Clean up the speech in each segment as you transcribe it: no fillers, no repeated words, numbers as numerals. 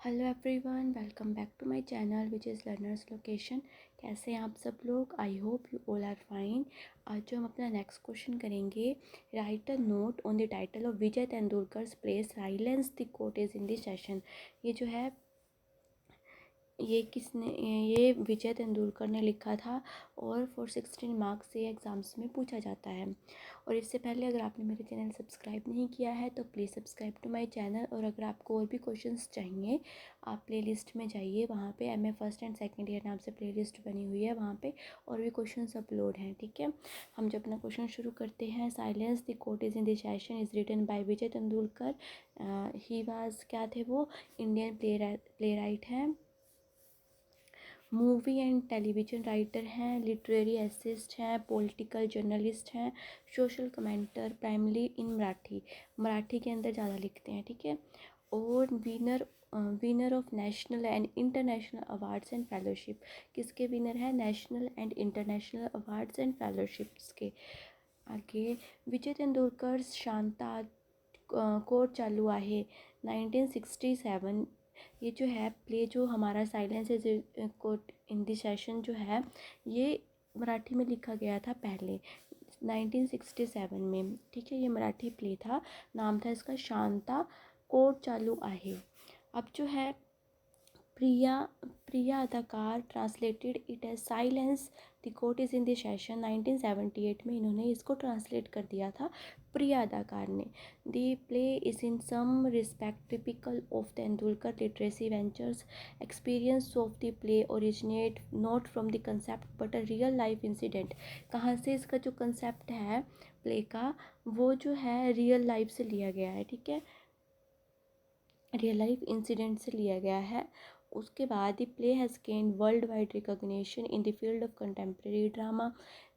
Hello everyone, welcome back to my channel which is learners location. कैसे हैं आप सब लोग? I hope you all are fine. आज जो हम अपना नेक्स्ट क्वेश्चन करेंगे, write a note on the title of Vijay Tendulkar's play silence the court is in the session. ये जो है ये विजय तेंदुलकर ने लिखा था और फॉर 16 मार्क्स से एग्ज़ाम्स में पूछा जाता है। और इससे पहले अगर आपने मेरे चैनल सब्सक्राइब नहीं किया है तो please subscribe to my channel. और अगर आपको और भी क्वेश्चंस चाहिए, आप प्लेलिस्ट में जाइए, वहाँ पे MA first and second year नाम से प्लेलिस्ट बनी हुई है, वहाँ पे और भी क्वेश्चंस अपलोड हैं। ठीक है, हम जब अपना क्वेश्चन शुरू करते हैं। Silence the court is in the session is written by Vijay Tendulkar. He was क्या थे वो? इंडियन प्ले राइट हैं, मूवी एंड टेलीविज़न राइटर हैं, लिटरेरी एसिस्ट हैं, पॉलिटिकल जर्नलिस्ट हैं, social commentator, primarily in Marathi के अंदर ज़्यादा लिखते हैं। ठीक है, और winner of national and international awards and fellowship. किसके विनर हैं? National and international awards and fellowships के। आगे, विजय तेंदुलकर शांता कोर्ट चालू आहे 1967। ये जो है प्ले, जो हमारा silence is court in the session जो है, ये मराठी में लिखा गया था पहले 1967 में। ठीक है, ये मराठी प्ले था, नाम था इसका शांता कोर्ट चालू आहे। अब जो है Priya Priya Adarkar translated it as silence the court is in the session. 1978 में इन्होंने इसको ट्रांसलेट कर दिया था, प्रिया अदाकार ने। The play is in some respect typical of Tendulkar literacy ventures. Experience of the play originate not from the concept but a real life incident. कहाँ से इसका जो कंसेप्ट है प्ले का, वो जो है रियल लाइफ से लिया गया है। ठीक है, रियल लाइफ इंसिडेंट से लिया गया है। उसके बाद the play has gained world wide recognition in the field of contemporary drama.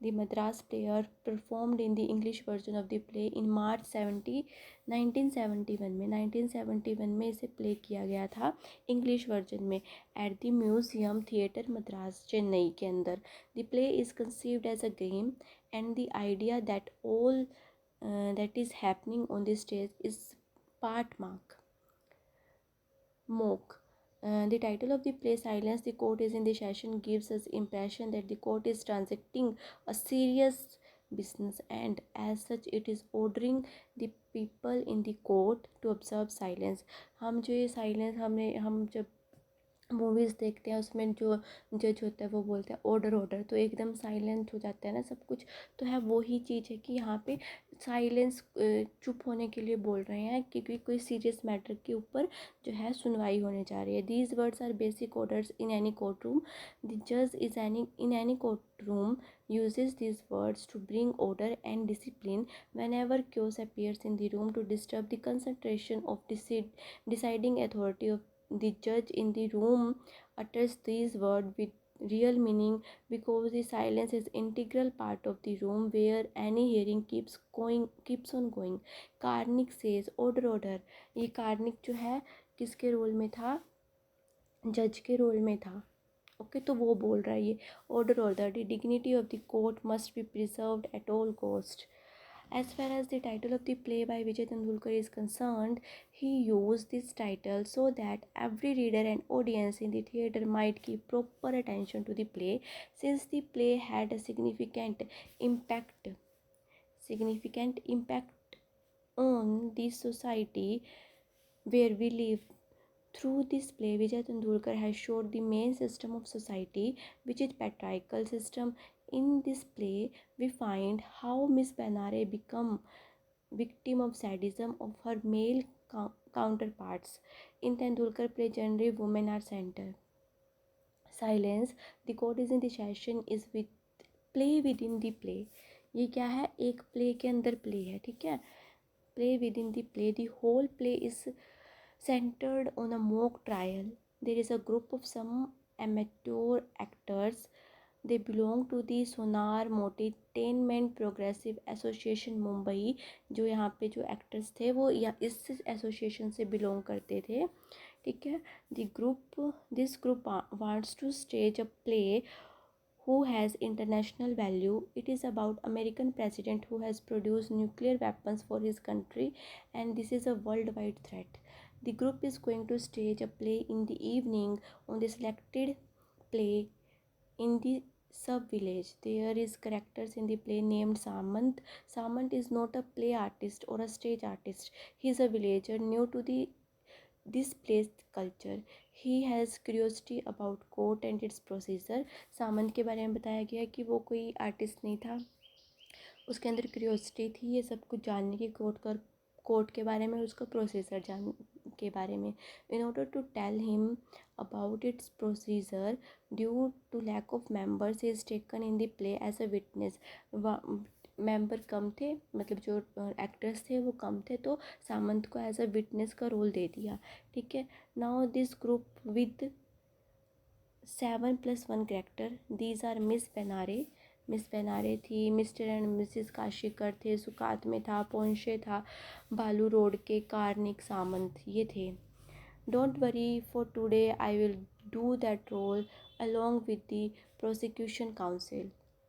The Madras player performed in the English version of the play in March 1971 में। 1971 में इसे प्ले किया गया था इंग्लिश वर्जन में at the museum theatre Madras, Chennai के अंदर। The play is conceived as a game and the idea that all that is happening on the stage is part mock. The title of the play, Silence the Court is in the Session, gives us impression that the court is transacting a serious business, and as such it is ordering the people in the court to observe silence. हम जो ये silence हम जब movies देखते हैं, उसमें जो जज होता है वो बोलता है ऑर्डर ऑर्डर, तो एकदम साइलेंट हो जाता है ना सब कुछ। तो है वही चीज़ है कि यहाँ पे साइलेंस, चुप होने के लिए बोल रहे हैं, क्योंकि कोई सीरियस मैटर के ऊपर जो है सुनवाई होने जा रही है। These words are basic orders in any court room. The जज is in any court room uses these words to bring order and discipline whenever chaos appears in the room to disturb the concentration of deciding authority of the judge in the room utters these words with real meaning because the silence is integral part of the room where any hearing keeps on going. Karnik says order order। ये कार्निक जो है किसके role में था? जज के role में था। ओके, तो वो बोल रहा है ये order order, the dignity of the court must be preserved at all cost. As far as the title of the play by Vijay Tendulkar is concerned, he used this title so that every reader and audience in the theatre might give proper attention to the play, since the play had a significant impact on the society where we live. Through this play, Vijay Tendulkar has showed the main system of society, which is patriarchal system. In this play, we find how Miss Banare become victim of sadism of her male counterparts. In Tendulkar play, generally women are center. Silence, the court is in the session, is with play within the play. ये क्या है? एक play के अंदर play है। ठीक है, play within the play. The whole play is centered on a mock trial. There is a group of some amateur actors. They belong to the Sonar Motortainment Progressive Association Mumbai. जो यहाँ पे जो actors थे वो या इस association से belong करते थे। ठीक है, this group wants to stage a play who has international value. It is about American president who has produced nuclear weapons for his country, and this is a worldwide threat. The group is going to stage a play in the evening on the selected play in the sub-village. There is characters in the play named Samant. Samant is not a play artist or a stage artist. He is a villager new to the this place culture. He has curiosity about court and its procedure. सामंत के बारे में बताया गया कि वो कोई artist नहीं था, उसके अंदर क्यूरियोसिटी थी ये सब कुछ जानने की, कोर्ट के बारे में, उसका प्रोसीजर जान के बारे में. In order to tell him about its procedure due to lack of members is taken in the play as a witness. Member कम थे, मतलब जो एक्टर्स थे वो कम थे, तो सामंत को एज अ विटनेस का रोल दे दिया. ठीक है. Now this group with 7+1 character. These are Miss Benare थी, मिस्टर एंड मिसिस काशीकर थे, सुकात में था, पोंशे था, बालू रोड के कार्निक सामंत ये थे. Don't worry for today I will do that role along with the prosecution council.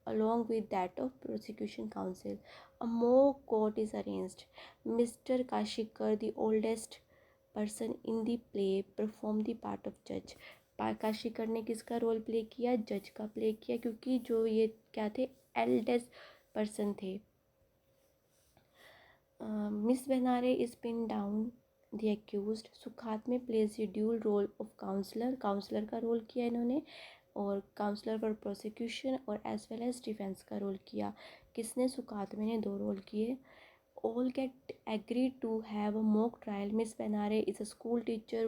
Along with that of prosecution council, a mock court is arranged. Mr. Kashikar, the oldest person in the play, performed the part of judge. Kashikar ने किसका role play किया? जज का play किया, क्योंकि जो ये क्या थे, एल्डेस्ट पर्सन थे. Miss Benare is pin down the accused. Sukhatme plays the dual role of counsellor का रोल किया इन्होंने, और काउंसलर फॉर प्रोसिक्यूशन और एज वेल एज डिफेंस का रोल किया. किसने? सुखात में ने 2 रोल किए. All get agreed to have a mock trial. Miss Benare is a school teacher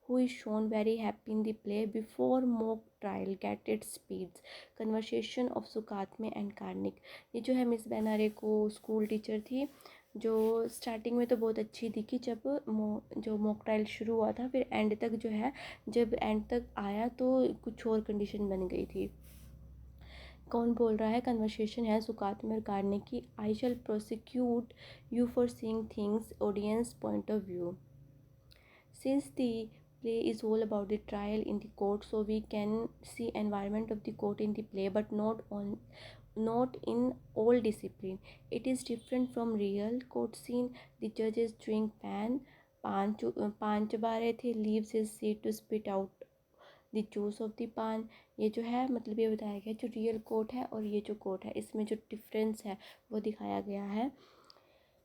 who is shown very happy in the play. Before mock trial get its speeds. Conversation of Sukhatme and Karnik. ये जो है miss बेनारे को school teacher थी, जो starting में तो बहुत अच्छी दिखी, जब जो मॉक ट्रायल शुरू हुआ था, फिर एंड तक जो है, जब एंड तक आया तो कुछ और कंडीशन बन गई थी. कौन बोल रहा है? कन्वर्सेशन है सुकात में और कार्निक की. I shall prosecute you for seeing things audience point of view. Since the play is all about the trial in the court, so we can see environment of the court in the play, but not in all discipline. It is different from real court scene. The judge is chewing पान चबा रहे थे, leaves his seat to spit out the juice of the पान. ये जो है, मतलब ये बताया गया जो रियल कोर्ट है और ये जो कोर्ट है, इसमें जो डिफरेंस है वो दिखाया गया है.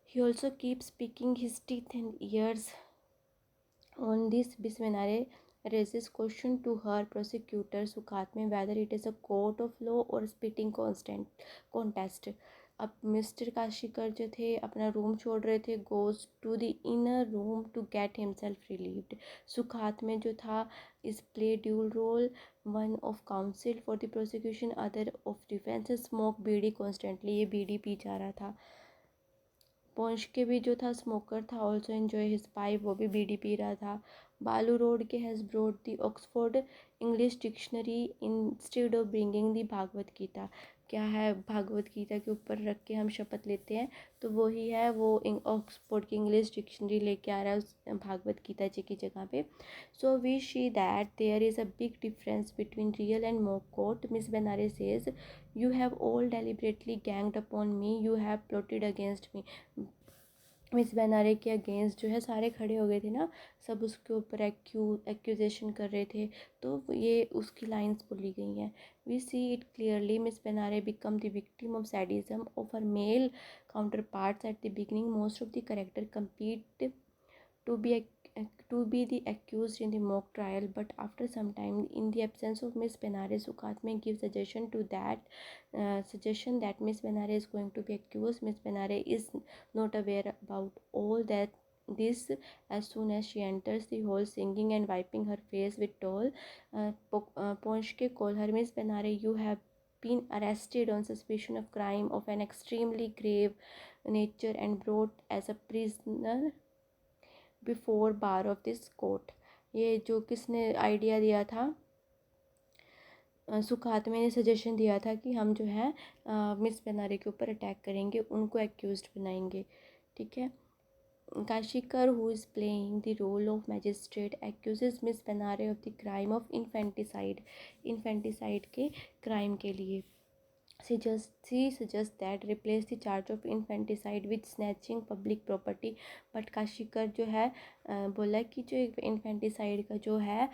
He also keeps picking his teeth and ears. On this, Miss Benare raises question to her prosecutor Sukhatme whether it is a court of law or spitting contest. अब मिस्टर काशीकर जो थे अपना रूम छोड़ रहे थे, goes to the inner room to get himself relieved. Sukhatme जो था इस play dual role, one of counsel for the prosecution, other of defence. Smoke bidi constantly, ये बीड़ी पी जा रहा था. पोंश के भी जो था स्मोकर था, ऑल्सो एन्जॉय हिज पाइप, वो भी बीड़ी पी रहा था. बालू रोड के has brought the Oxford English Dictionary instead of bringing the Bhagavad Gita. क्या है? भागवत गीता के ऊपर रख के हम शपथ लेते हैं, तो वही है, वो ऑक्सफोर्ड की इंग्लिश डिक्शनरी लेके आ रहा है उस भागवत गीता जी की जगह पे. So we see that there is a big difference between real and mock court. Miss Benare says you have all deliberately ganged upon me, you have plotted against me. Miss Benare के against जो है सारे खड़े हो गए थे ना, सब उसके ऊपर एक्यूजेशन कर रहे थे, तो ये उसकी लाइंस बोली गई हैं. We see it clearly. Miss Benare become the victim of sadism of her male counter parts. At the beginning most of the character compete to be the accused in the mock trial, but after some time, in the absence of Miss Benare, Sukhatme gives suggestion that Miss Benare is going to be accused. Miss Benare is not aware about all that this as soon as she enters the hall, singing and wiping her face with towel. Ponchke call her, Miss Benare, you have been arrested on suspicion of crime of an extremely grave nature and brought as a prisoner before bar of this court. ये जो किसने idea दिया था? सुखात्मे ने suggestion दिया था कि हम जो है मिस बेनारे के ऊपर अटैक करेंगे, उनको एक्यूज्ड बनाएंगे. ठीक है. Kashikar who is playing the role of magistrate accuses Miss Benare of the crime of infanticide के क्राइम के लिए. She suggests that replace the charge of infanticide with snatching public property. But Kashikar जो है बोला कि जो इन्फेंटिसाइड का जो है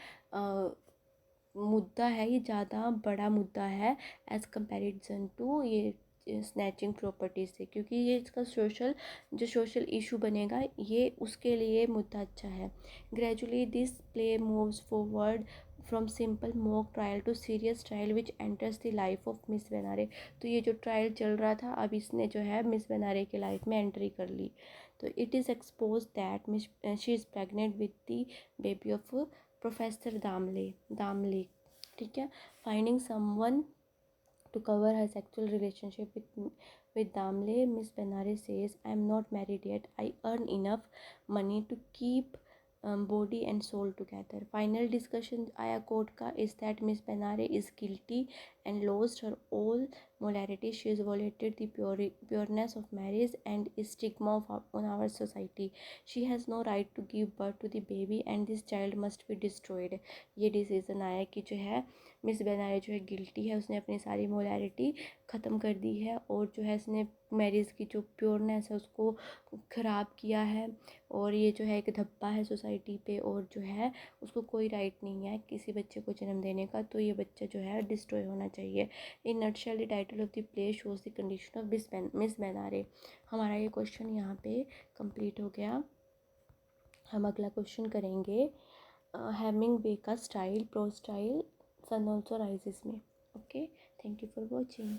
मुद्दा है ये ज़्यादा बड़ा मुद्दा है एज़ कंपेरिजन टू ये स्नैचिंग प्रॉपर्टी से, क्योंकि ये इसका सोशल इशू बनेगा, ये उसके लिए मुद्दा अच्छा है। Gradually this play moves forward from simple mock trial to serious trial which enters the life of Miss Benare. तो ये जो ट्रायल चल रहा था अब इसने जो है मिस बेनारे के लाइफ में एंट्री कर ली। तो it is expose that miss she is pregnant with the baby of professor Damle, ठीक है। Finding someone to cover her sexual relationship with Damle, Miss Benare says, "I am not married yet. I earn enough money to keep body and soul together." Final discussion आया court का is that Miss Benare is guilty and lost her all morality. She has violated the pureness of marriage and is stigma on our society. She has no right to give birth to the baby and this child must be destroyed. ये decision आया कि जो है miss बेनारे जो है guilty है, उसने अपनी सारी मोरालिटी ख़त्म कर दी है और जो है इसने मैरिज की जो प्योरनेस है उसको ख़राब किया है और ये जो है एक धब्बा है सोसाइटी पे और जो है उसको कोई राइट नहीं है किसी बच्चे को जन्म देने का, तो ये बच्चा जो है डिस्ट्रॉय होना चाहिए। In nutshell the title of the play shows the condition of Miss Benare. हमारा ये क्वेश्चन यहाँ पे कंप्लीट हो गया। हम अगला क्वेश्चन करेंगे हेमिंगवे का स्टाइल, प्रो स्टाइल सन ऑल्सो राइजेस में। Okay, thank you for watching.